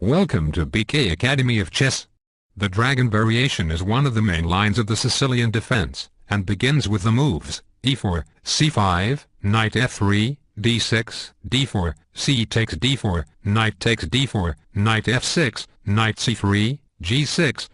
Welcome to BK Academy of Chess. The dragon variation is one of the main lines of the Sicilian defense, and begins with the moves e4, c5, knight f3, d6, d4, c takes d4, knight takes d4, knight f6, knight c3, g6.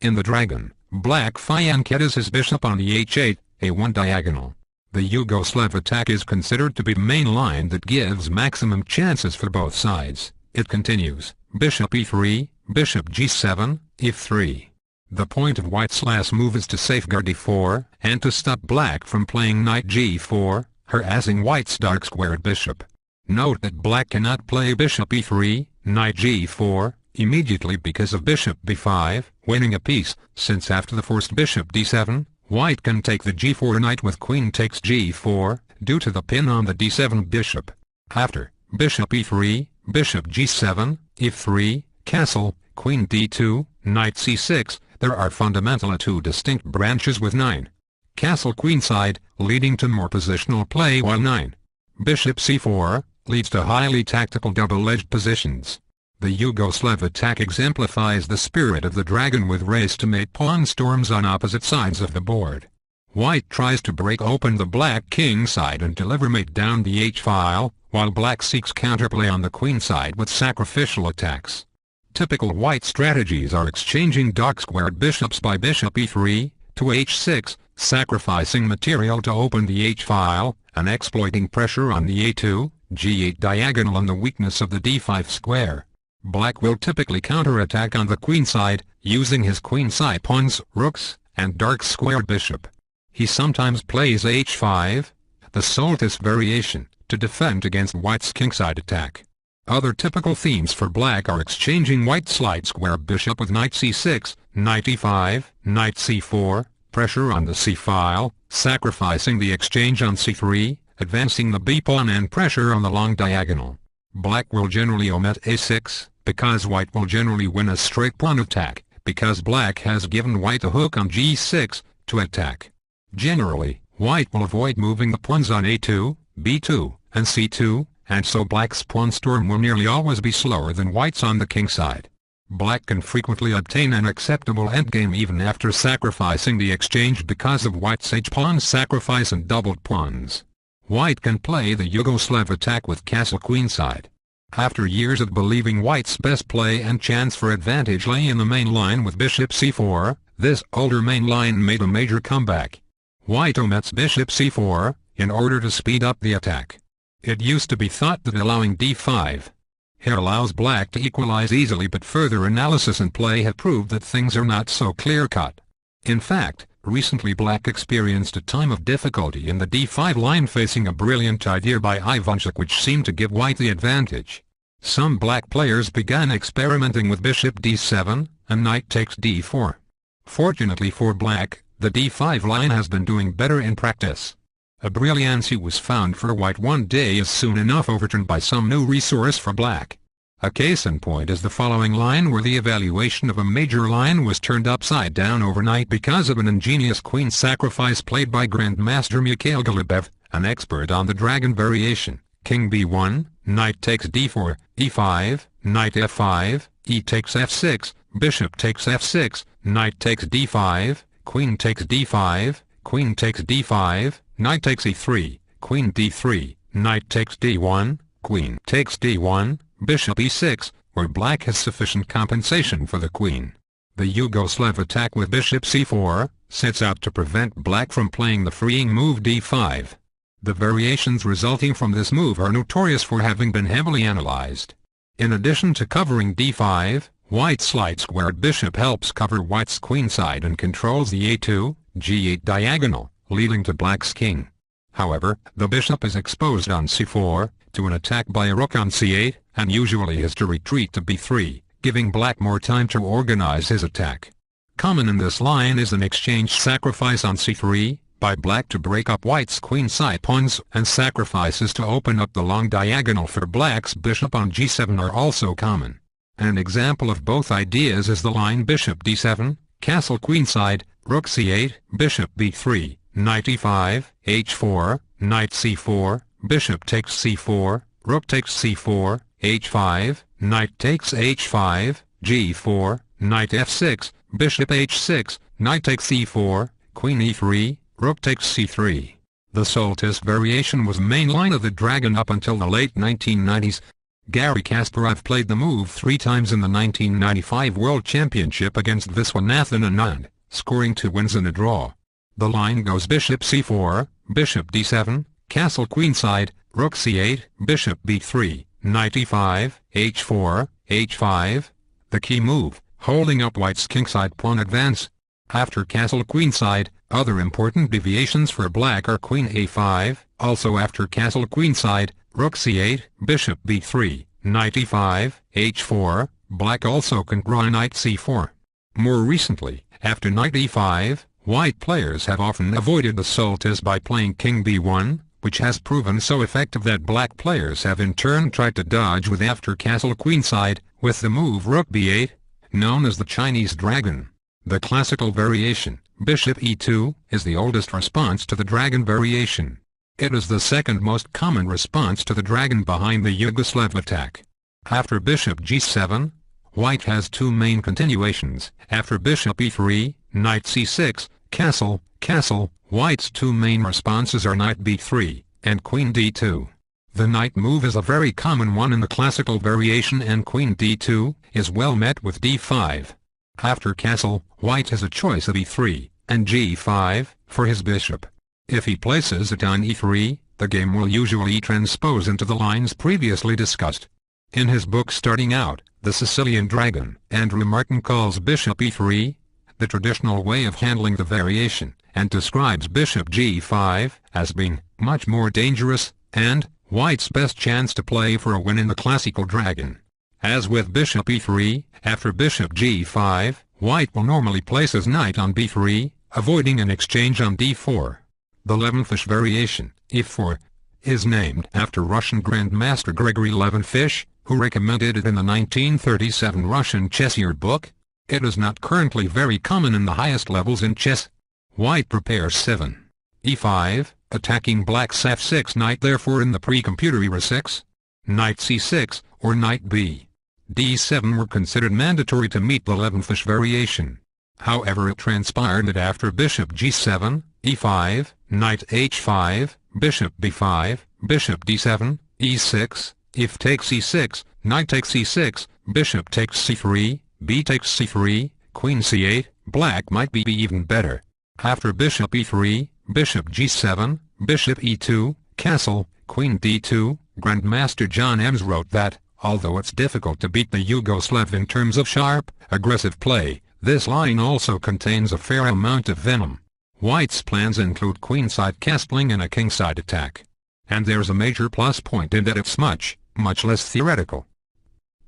In the dragon, black fianchettas his bishop on the h8, a1 diagonal. The Yugoslav attack is considered to be the main line that gives maximum chances for both sides. It continues, bishop e3, bishop g7, f3. The point of white's last move is to safeguard e4, and to stop black from playing knight g4, harassing white's dark-squared bishop. Note that black cannot play bishop e3, knight g4, immediately because of bishop b5, winning a piece, since after the forced bishop d7, white can take the g4 knight with queen takes g4, due to the pin on the d7 bishop. After, bishop e3, bishop g7, f3, castle, queen d2, knight c6, there are fundamentally two distinct branches with 9. Castle queenside, leading to more positional play, while 9. Bishop c4, leads to highly tactical double-edged positions. The Yugoslav attack exemplifies the spirit of the dragon with race to mate pawn storms on opposite sides of the board. White tries to break open the black king side and deliver mate down the h-file, while black seeks counterplay on the queen side with sacrificial attacks. Typical white strategies are exchanging dark-squared bishops by bishop e3, to h6, sacrificing material to open the h-file, and exploiting pressure on the a2, g8 diagonal and the weakness of the d5 square. Black will typically counterattack on the queenside, using his queenside pawns, rooks, and dark-squared bishop. He sometimes plays h5, the Soltis variation, to defend against white's kingside attack. Other typical themes for black are exchanging white's slide-square bishop with knight c6, knight e5, knight c4, pressure on the c-file, sacrificing the exchange on c3, advancing the b-pawn and pressure on the long diagonal. Black will generally omit a6, because white will generally win a straight pawn attack, because black has given white a hook on g6, to attack. Generally, white will avoid moving the pawns on a2, b2, and c2, and so black's pawn storm will nearly always be slower than white's on the king side. Black can frequently obtain an acceptable endgame even after sacrificing the exchange because of white's h-pawn sacrifice and doubled pawns. White can play the Yugoslav attack with castle queenside. After years of believing white's best play and chance for advantage lay in the main line with bishop c4, this older main line made a major comeback. White omits bishop c4, in order to speed up the attack. It used to be thought that allowing d5 here allows black to equalize easily, but further analysis and play have proved that things are not so clear-cut. In fact, recently black experienced a time of difficulty in the d5 line, facing a brilliant idea by Ocak which seemed to give white the advantage. Some black players began experimenting with bishop d7, and knight takes d4. Fortunately for black, the d5 line has been doing better in practice. A brilliancy was found for white one day is soon enough overturned by some new resource for black. A case in point is the following line, where the evaluation of a major line was turned upside down overnight because of an ingenious queen sacrifice played by Grandmaster Mikhail Golubev, an expert on the dragon variation. King b1, knight takes d4, e5, knight f5, e takes f6, bishop takes f6, knight takes d5, queen takes d5, queen takes d5, knight takes e3, queen d3, knight takes d1, queen takes d1, bishop e6, where black has sufficient compensation for the queen. The Yugoslav attack with bishop c4 sets out to prevent black from playing the freeing move d5. The variations resulting from this move are notorious for having been heavily analyzed. In addition to covering d5, white's slide-squared bishop helps cover white's queenside and controls the a2, g8 diagonal, leading to black's king. However, the bishop is exposed on c4, to an attack by a rook on c8, and usually has to retreat to b3, giving black more time to organize his attack. Common in this line is an exchange sacrifice on c3, by black to break up white's queenside pawns, and sacrifices to open up the long diagonal for black's bishop on g7 are also common. An example of both ideas is the line bishop d7, castle queenside, rook c8, bishop b3, knight e5, h4, knight c4, bishop takes c4, rook takes c4, h5, knight takes h5, g4, knight f6, bishop h6, knight takes e4, queen e3, rook takes c3. The Soltis variation was main line of the Dragon up until the late 1990s. Garry Kasparov played the move 3 times in the 1995 World Championship against Viswanathan Anand, scoring 2 wins and a draw. The line goes bishop c4, bishop d7, castle queenside, rook c8, bishop b3, knight e5, h4, h5. The key move, holding up white's kingside pawn advance. After castle queenside, other important deviations for black are queen a5, also after castle queenside, rook c8, bishop b3, knight e5, h4, black also can draw knight c4. More recently, after knight e5, white players have often avoided the Soltis by playing king b1, which has proven so effective that black players have in turn tried to dodge with after castle queenside, with the move rook b8, known as the Chinese Dragon. The classical variation, bishop e2, is the oldest response to the Dragon variation. It is the second most common response to the Dragon behind the Yugoslav attack. After bishop g7, white has 2 main continuations. After bishop e3, knight c6, castle, castle, white's 2 main responses are knight b3, and queen d2. The knight move is a very common one in the classical variation, and queen d2 is well met with d5. After castle, white has a choice of e3, and g5, for his bishop. If he places it on e3, the game will usually transpose into the lines previously discussed. In his book Starting Out, The Sicilian Dragon, Andrew Martin calls bishop e3 the traditional way of handling the variation, and describes bishop g5 as being much more dangerous, and white's best chance to play for a win in the classical Dragon. As with bishop e3, after bishop g5, white will normally place his knight on b3, avoiding an exchange on d4. The Levenfish variation, e4, is named after Russian Grandmaster Gregory Levenfish, who recommended it in the 1937 Russian chess yearbook. It is not currently very common in the highest levels in chess. White prepares 7. e5, attacking black's f6 knight, therefore in the pre-computer era 6, knight c6, or knight b. d7 were considered mandatory to meet the Levenfish variation. However, it transpired that after bishop g7, e5, knight h5, bishop b5, bishop d7, e6, if takes e6, knight takes e6, bishop takes c3, b takes c3, queen c8, black might be even better. After bishop e3, bishop g7, bishop e2, castle, queen d2, Grandmaster John Ems wrote that, although it's difficult to beat the Yugoslav in terms of sharp, aggressive play, this line also contains a fair amount of venom. White's plans include queenside castling and a kingside attack. And there's a major plus point in that it's much less theoretical.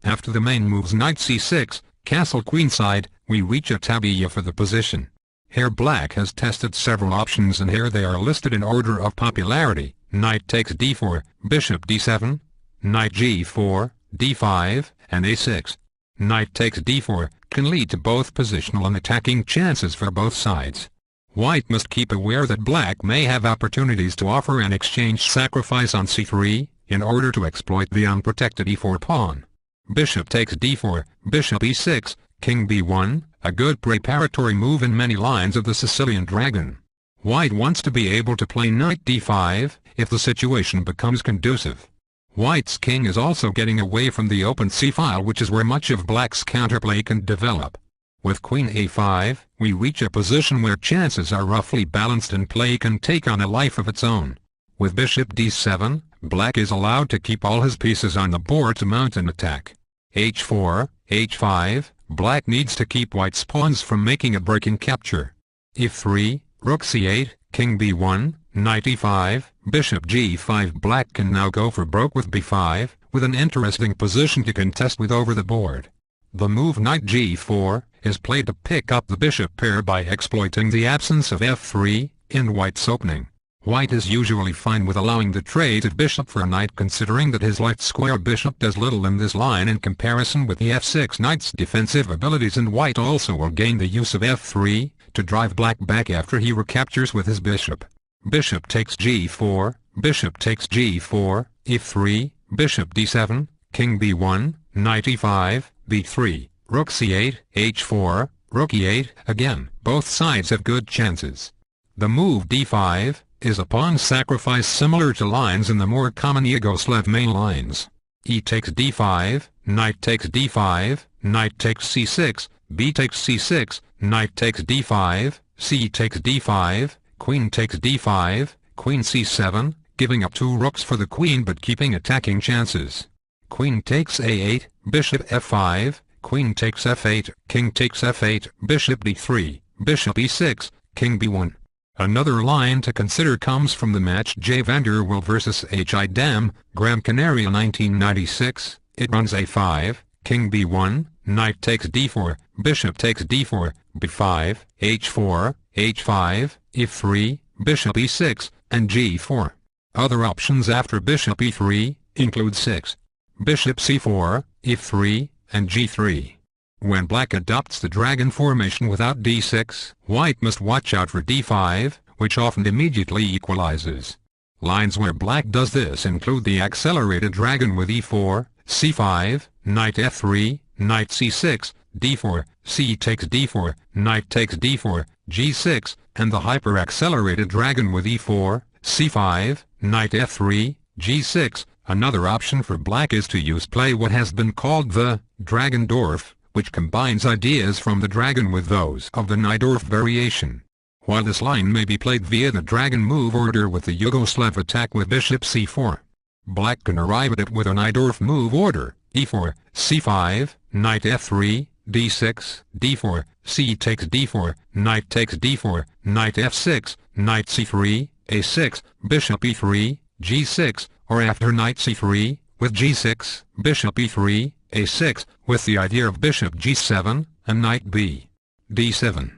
After the main moves knight c6, castle queenside, we reach a tabia for the position. Here black has tested several options, and here they are listed in order of popularity. Knight takes d4, bishop d7, knight g4, d5, and a6. Knight takes d4 can lead to both positional and attacking chances for both sides. White must keep aware that black may have opportunities to offer an exchange sacrifice on c3, in order to exploit the unprotected e4 pawn. Bishop takes d4, bishop e6, king b1, a good preparatory move in many lines of the Sicilian Dragon. White wants to be able to play knight d5, if the situation becomes conducive. White's king is also getting away from the open c-file, which is where much of black's counterplay can develop. With queen a5, we reach a position where chances are roughly balanced and play can take on a life of its own. With bishop d7, black is allowed to keep all his pieces on the board to mount an attack. h4, h5, black needs to keep white's pawns from making a breaking capture. e3, rook c8, king b1, knight e5, bishop g5. Black can now go for broke with b5, with an interesting position to contest with over the board. The move knight g4 is played to pick up the bishop pair by exploiting the absence of f3 in white's opening. White is usually fine with allowing the trade of bishop for a knight, considering that his light square bishop does little in this line in comparison with the f6 knight's defensive abilities, and white also will gain the use of f3 to drive black back after he recaptures with his bishop. Bishop takes g4, bishop takes g4, e3, bishop d7, king b1, knight e5, b3, rook c8, h4, rook e8. Again, both sides have good chances. The move d5 is a pawn sacrifice similar to lines in the more common Yugoslav main lines. E takes d5, knight takes d5, knight takes c6, b takes c6, knight takes d5, c takes d5, queen takes d5, queen c7, giving up 2 rooks for the queen but keeping attacking chances. Queen takes a8, bishop f5, queen takes f8, king takes f8, bishop d3, bishop e6, king b1. Another line to consider comes from the match J. van der Wiel vs. H. I. Dam, Gran Canaria 1996. It runs a5, king b1, knight takes d4, bishop takes d4, b5, h4, h5, e3, bishop e6, and g4. Other options after bishop e3 include 6, bishop c4, e3, and g3. When black adopts the dragon formation without d6, white must watch out for d5, which often immediately equalizes. Lines where black does this include the accelerated dragon with e4, c5, knight f3, knight c6, d4, c takes d4, knight takes d4, g6, and the hyper-accelerated dragon with e4, c5, knight f3, g6. Another option for black is to use play what has been called the Dragendorf, which combines ideas from the dragon with those of the Najdorf variation. While this line may be played via the dragon move order with the Yugoslav attack with bishop c4, black can arrive at it with a Najdorf move order, e4, c5, knight f3, d6, d4, c takes d4, knight takes d4, knight f6, knight c3, a6, bishop e3, g6, or after knight c3, with g6, bishop e3, a6, with the idea of bishop g7, and knight b, d7.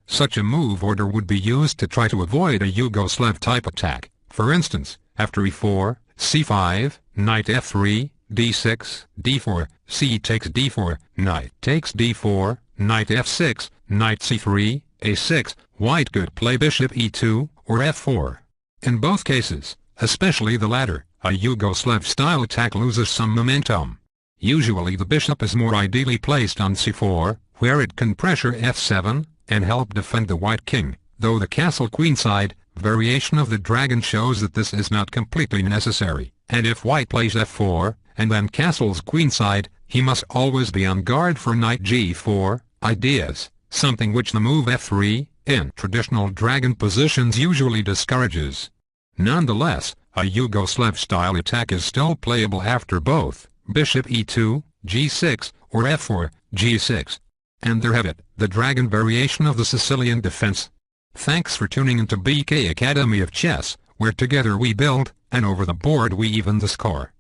Such a move order would be used to try to avoid a Yugoslav-type attack. For instance, after e4, c5, knight f3, d6, d4, c takes d4, knight takes d4, knight f6, knight c3, a6, white could play bishop e2, or f4. In both cases, especially the latter, a Yugoslav-style attack loses some momentum. Usually the bishop is more ideally placed on c4, where it can pressure f7, and help defend the white king, though the castle queenside variation of the dragon shows that this is not completely necessary, and if white plays f4, and then castles queenside, he must always be on guard for knight g4 ideas, something which the move f3, in traditional dragon positions usually discourages. Nonetheless, a Yugoslav-style attack is still playable after both bishop e2, g6, or f4, g6. And there have it, the dragon variation of the Sicilian defense. Thanks for tuning into BK Academy of Chess, where together we build, and over the board we even the score.